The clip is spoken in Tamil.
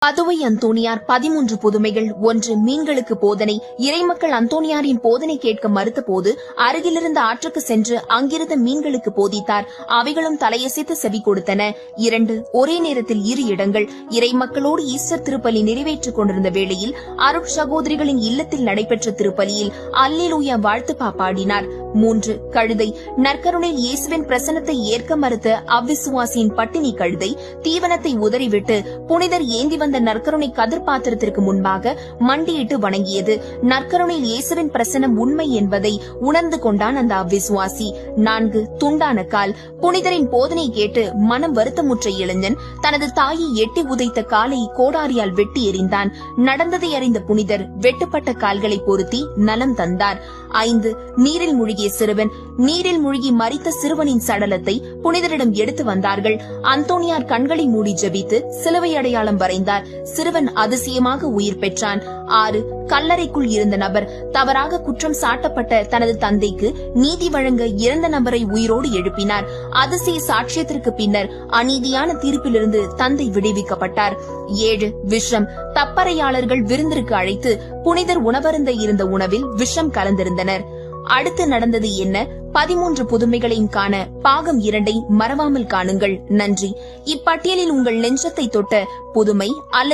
பதுவை அந்தோணியார் 13 புதுமைகள். 1. மீன்களுக்கு போதனை. இறைமக்கள் அந்தோணியாரின் போதனை கேட்க மறுத்தபோது அருகிலிருந்த ஆற்றுக்கு சென்று அங்கிருந்த மீன்களுக்கு போதித்தார். அவைகளும் தலையசைத்து செவி கொடுத்தன. 2. ஒரே நேரத்தில் 2 இடங்கள். இறைமக்களோடு ஈஸ்டர் திருப்பலி நிறைவேற்றிக் கொண்டிருந்த வேளையில் அருட்சகோதரிகளின் இல்லத்தில் நடைபெற்ற திருப்பலியில் அல்லேலூயா வாழ்த்து பாடினார். 3. கழுதை. நற்கருணையில் இயேசுவின் பிரசன்னத்தை ஏற்க மறுத்த அவ்விசுவாசியின் பட்டினி கழுதை தீவனத்தை உதறிவிட்டு புனிதர் ஏந்தி வந்த நற்கருணை கதிர் பாத்திரத்திற்கு முன்பாக மண்டியிட்டு வணங்கியது. நற்கருணையில் இயேசுவின் பிரசன்னம் உண்மை என்பதை உணர்ந்து கொண்டான் அந்த அவ்விசுவாசி. 4. துண்டான கால். புனிதரின் போதனை கேட்டு மனம் வருத்தமுற்ற இளைஞன் தனது தாயை எட்டி உதைத்த காலை கோடாரியால் வெட்டி எறிந்தான். நடந்ததை அறிந்த புனிதர் வெட்டுப்பட்ட கால்களை பொருத்தி நலம் தந்தார். 5. நீரில் மூழ்கிய சிறுவன். நீரில் மூழ்கி மரித்த சிறுவனின் சடலத்தை புனிதரிடம் எடுத்து வந்தார்கள். அந்தோணியார் கண்களை மூடி ஜெபித்து சிலுவை அடையாளம் வரைந்தார். சிறுவன் அதிசயமாக உயிர் பெற்றான். 6. கல்லறைக்குள் இருந்த நபர். தவறாக குற்றம் சாட்டப்பட்ட தனது தந்தைக்கு நீதி வழங்க இறந்த நபரை உயிரோடு எழுப்பினார். அதிசய சாட்சியத்திற்கு பின்னர் அநீதியான தீர்ப்பிலிருந்து தந்தை விடுவிக்கப்பட்டார். 7. விஷம். தப்பறையாளர்கள் விருந்திற்கு அழைத்து புனிதர் உணவருந்த இருந்த உணவில் விஷம் கலந்திருந்தனர். அடுத்து நடந்தது என்ன? 13 புதுமைகளையும் காண பாகம் 2 மறவாமல் காணுங்கள். நன்றி. இப்பட்டியலில் உங்கள் நெஞ்சத்தை தொட்ட புதுமை அல்லது